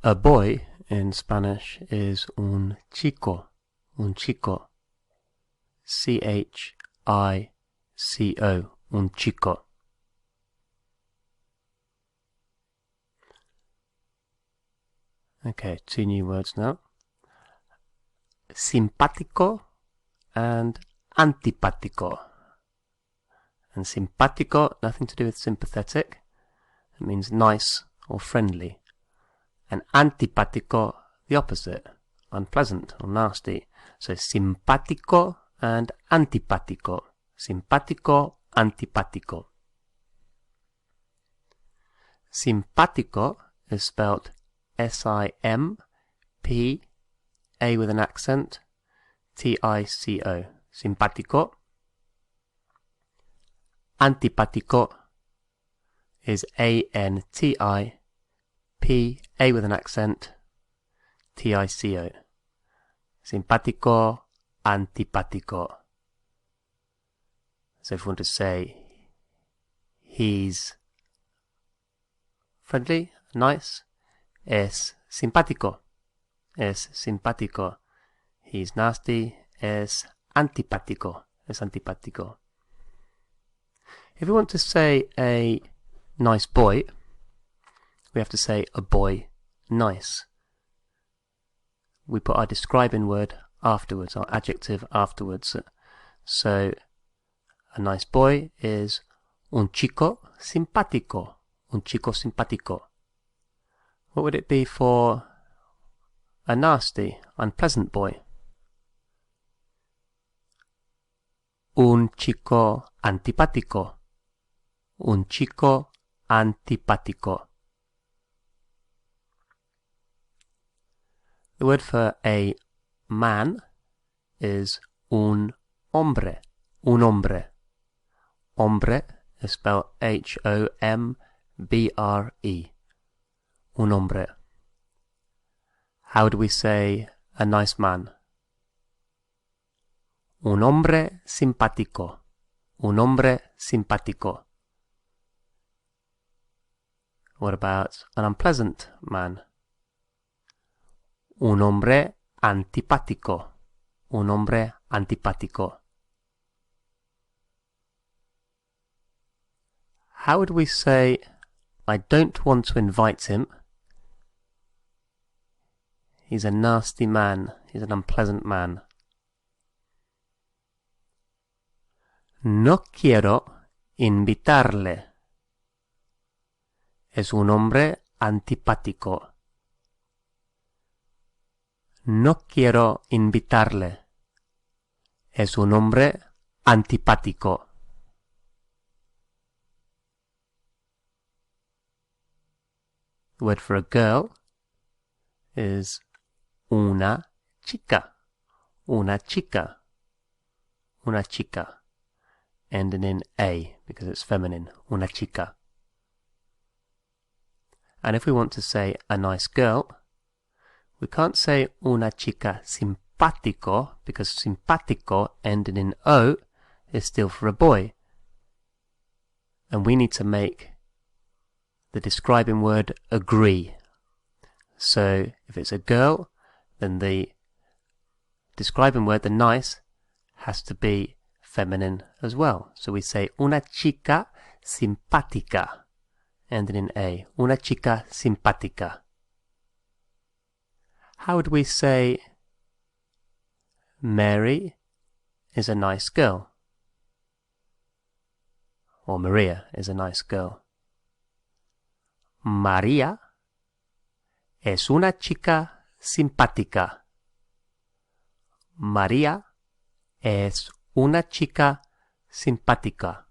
A boy in Spanish is un chico, un chico. C-H-I-C-O, un chico. Okay, 2 new words now. Simpático and antipático. And simpático, nothing to do with sympathetic. It means nice or friendly. And antipático, the opposite, unpleasant or nasty. So simpático and antipático. Simpático, antipático. Simpático is spelled S-I-M-P, A with an accent, T-I-C-O. Simpático. Antipático is A-N-T-I-P, A with an accent, T-I-C-O. Simpático, antipático. So if you want to say he's friendly, nice, es simpático. Es simpático. He's nasty, es antipático. Es antipático. If we want to say a nice boy, we have to say a boy nice. We put our describing word afterwards, our adjective afterwards. So a nice boy is un chico simpático. Un chico simpático. What would it be for a nasty, unpleasant boy? Un chico antipático. Un chico antipático. The word for a man is un hombre. Un hombre. Hombre is spelled H-O-M-B-R-E. Un hombre. How do we say a nice man? Un hombre simpático. Un hombre simpático. What about an unpleasant man? Un hombre antipático. Un hombre antipático. How would we say, I don't want to invite him. He's a nasty man. He's an unpleasant man. No quiero invitarle. Es un hombre antipático. No quiero invitarle. Es un hombre antipático. The word for a girl is una chica. Una chica. Una chica. Ending in A because it's feminine. Una chica. And if we want to say a nice girl, we can't say una chica simpático because simpático ending in O is still for a boy. And we need to make the describing word agree. So if it's a girl, then the describing word, the nice, has to be feminine as well. So we say una chica simpática, ending in A. Una chica simpática. How would we say Mary is a nice girl? Or Maria is a nice girl. María es una chica simpática. María es una chica simpática.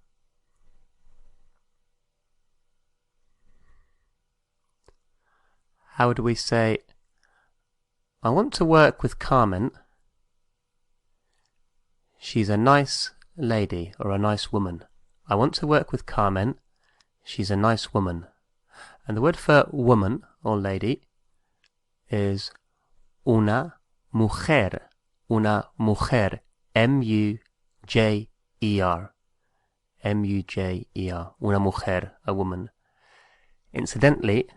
How would we say, I want to work with Carmen. She's a nice lady or a nice woman. I want to work with Carmen. She's a nice woman. And the word for woman or lady is una mujer. Una mujer. M-U-J-E-R. M-U-J-E-R. Una mujer, a woman. Incidentally,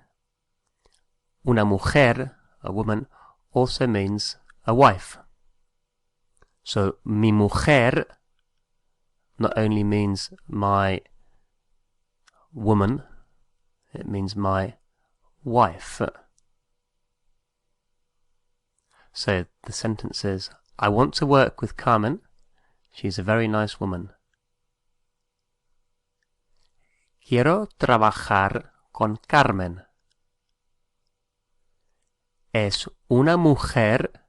una mujer, a woman, also means a wife. So, mi mujer not only means my woman, it means my wife. So the sentence is, I want to work with Carmen. She's a very nice woman. Quiero trabajar con Carmen. Es una mujer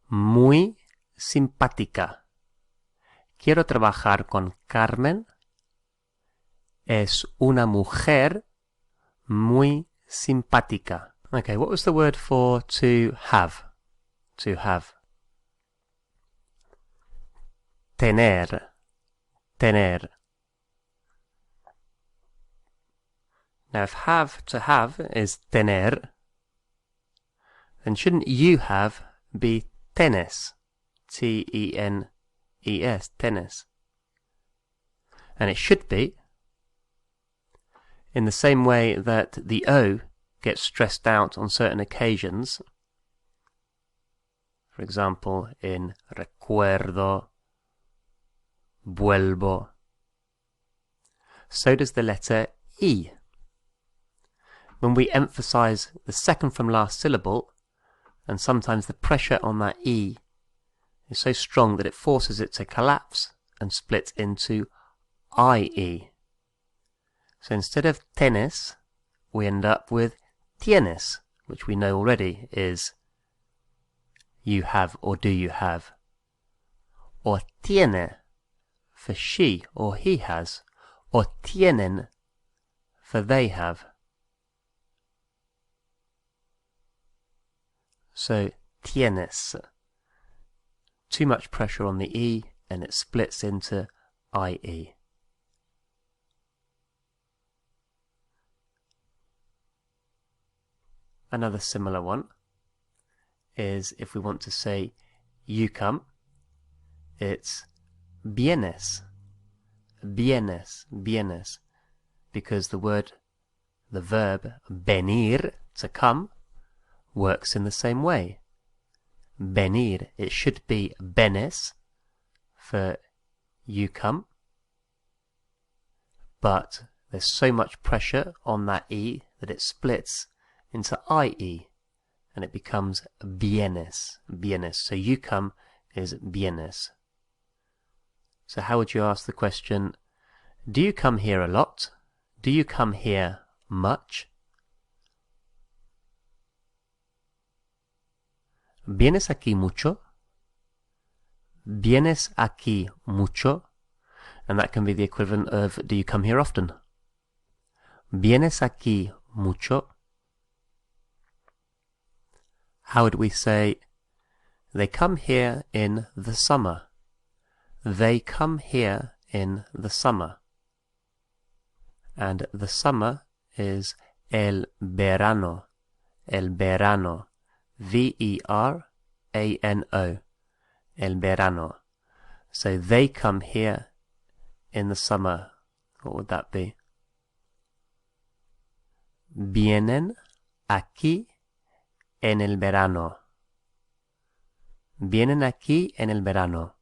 muy simpática. Quiero trabajar con Carmen. Es una mujer muy simpática. Okay, what was the word for to have? To have. Tener. Tener. Now if have to have is tener, then shouldn't you have be tenes? T-E-N-E-S, tenes. And it should be in the same way that the O gets stressed out on certain occasions. For example, in recuerdo, vuelvo. So does the letter E. When we emphasize the second from last syllable, and sometimes the pressure on that E is so strong that it forces it to collapse and split into IE. So instead of tenes, we end up with tienes, which we know already is you have or do you have. Or tiene for she or he has, or tienen for they have. So tienes. Too much pressure on the E and it splits into IE. Another similar one is if we want to say you come, it's vienes. Vienes, vienes. Because the verb venir, to come, works in the same way. Venir, it should be venes for you come, but there's so much pressure on that E that it splits into IE and it becomes vienes, vienes. So you come is vienes. So how would you ask the question, do you come here a lot? Do you come here much? ¿Vienes aquí mucho? ¿Vienes aquí mucho? And that can be the equivalent of, do you come here often? ¿Vienes aquí mucho? How would we say, they come here in the summer? They come here in the summer. And the summer is el verano. El verano. V-E-R-A-N-O. El verano. So they come here in the summer. What would that be? Vienen aquí en el verano. Vienen aquí en el verano.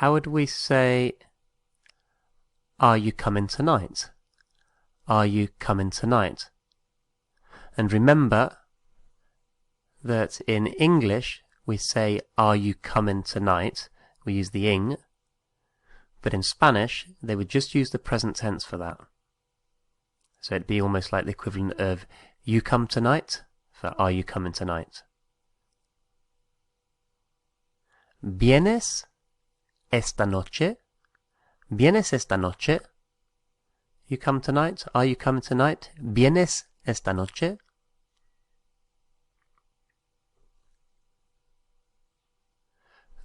How would we say, are you coming tonight? Are you coming tonight? And remember that in English we say, are you coming tonight? We use the ing. But in Spanish they would just use the present tense for that. So it'd be almost like the equivalent of you come tonight for are you coming tonight? ¿Vienes esta noche? ¿Vienes esta noche? You come tonight? Are you coming tonight? ¿Vienes esta noche?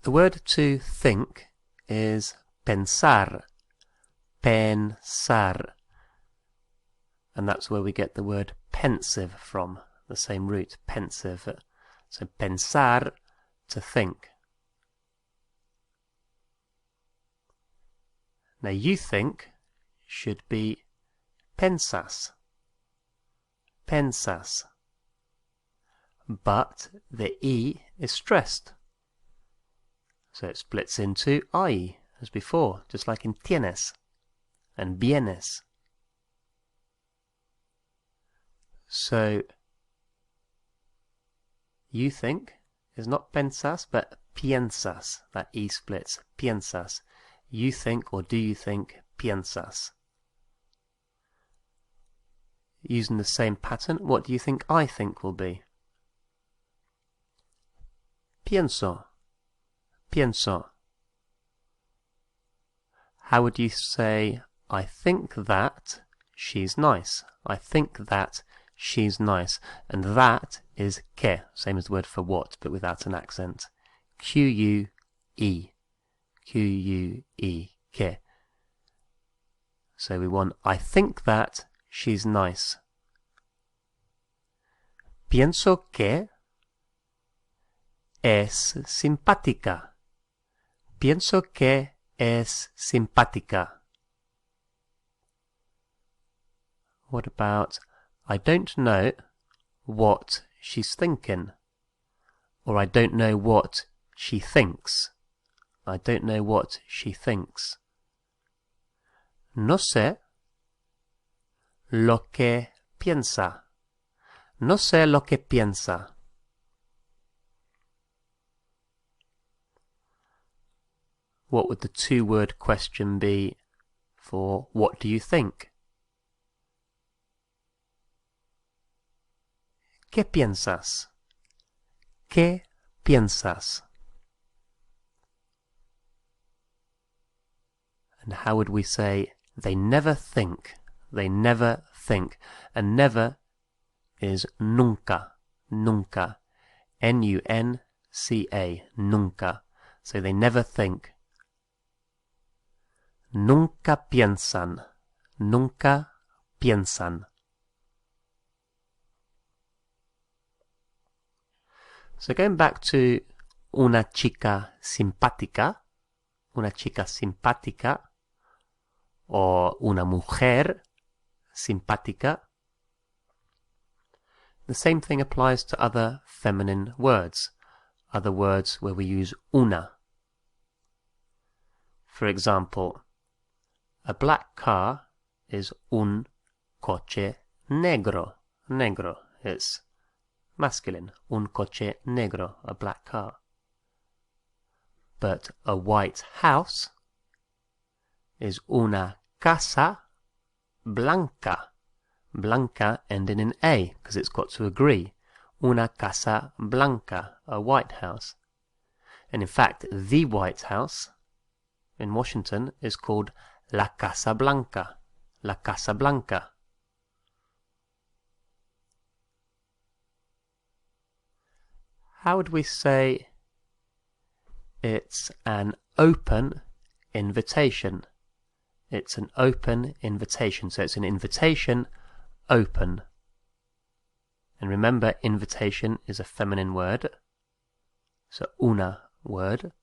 The word to think is pensar. Pensar. And that's where we get the word pensive from. the same root, pensive. So pensar, to think. Now you think should be pensas. Pensas. But the E is stressed. So it splits into I, as before, just like in tienes and vienes. So you think is not pensas, but piensas. That E splits. Piensas. You think, or do you think, piensas. Using the same pattern, what do you think I think will be? Pienso. Pienso. How would you say, I think that she's nice? I think that she's nice. And that is que, same as the word for what, but without an accent. Q-U-E. Q-U-E. Que. So we want, I think that she's nice. Pienso que es simpática. Pienso que es simpática. What about, I don't know what she's thinking. Or I don't know what she thinks. I don't know what she thinks. No sé lo que piensa. No sé lo que piensa. What would the two-word question be for what do you think? ¿Qué piensas? ¿Qué piensas? And how would we say they never think? They never think. And never is nunca. Nunca. N-U-N-C-A. Nunca. So they never think. Nunca piensan. Nunca piensan. So going back to una chica simpática, or una mujer simpática, the same thing applies to other feminine words, other words where we use una. For example, a black car is un coche negro. Negro, it's masculine. Un coche negro, a black car. But a white house is una casa blanca. Blanca ending in A, because it's got to agree. Una casa blanca, a white house. And in fact, the White House in Washington is called La Casa Blanca. La Casa Blanca. How would we say it's an open invitation? It's an open invitation. So it's an invitation open. And remember, invitation is a feminine word. So una word.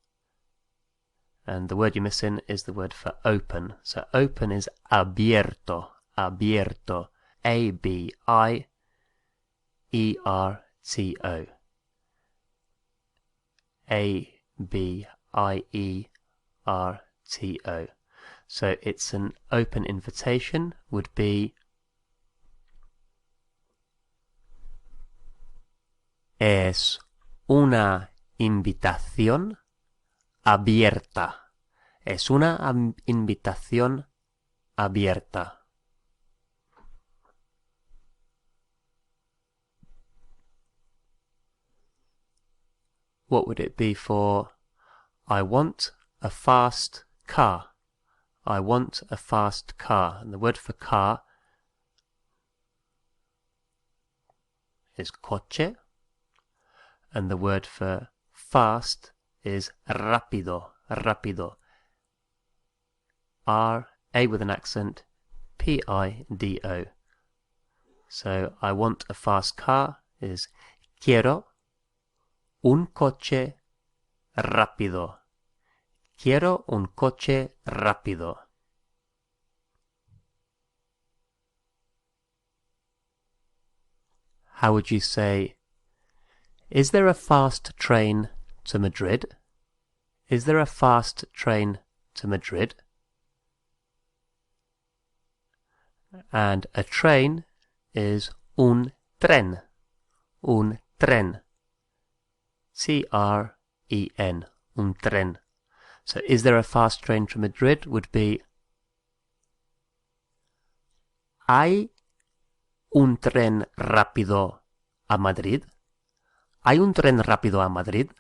And the word you're missing is the word for open. So open is abierto. Abierto. A-B-I-E-R-T-O. A-B-I-E-R-T-O. So it's an open invitation would be es una invitación abierta. Es una invitación abierta. What would it be for I want a fast car? I want a fast car. And the word for car is coche. And the word for fast is rápido. Rápido. R-A with an accent, P-I-D-O. So I want a fast car is quiero un coche rápido. Quiero un coche rápido. How would you say, is there a fast train to Madrid? Is there a fast train to Madrid? And a train is un tren. Un tren. T-R-E-N. Un tren. So is there a fast train to Madrid would be ¿Hay un tren rápido a Madrid? ¿Hay un tren rápido a Madrid?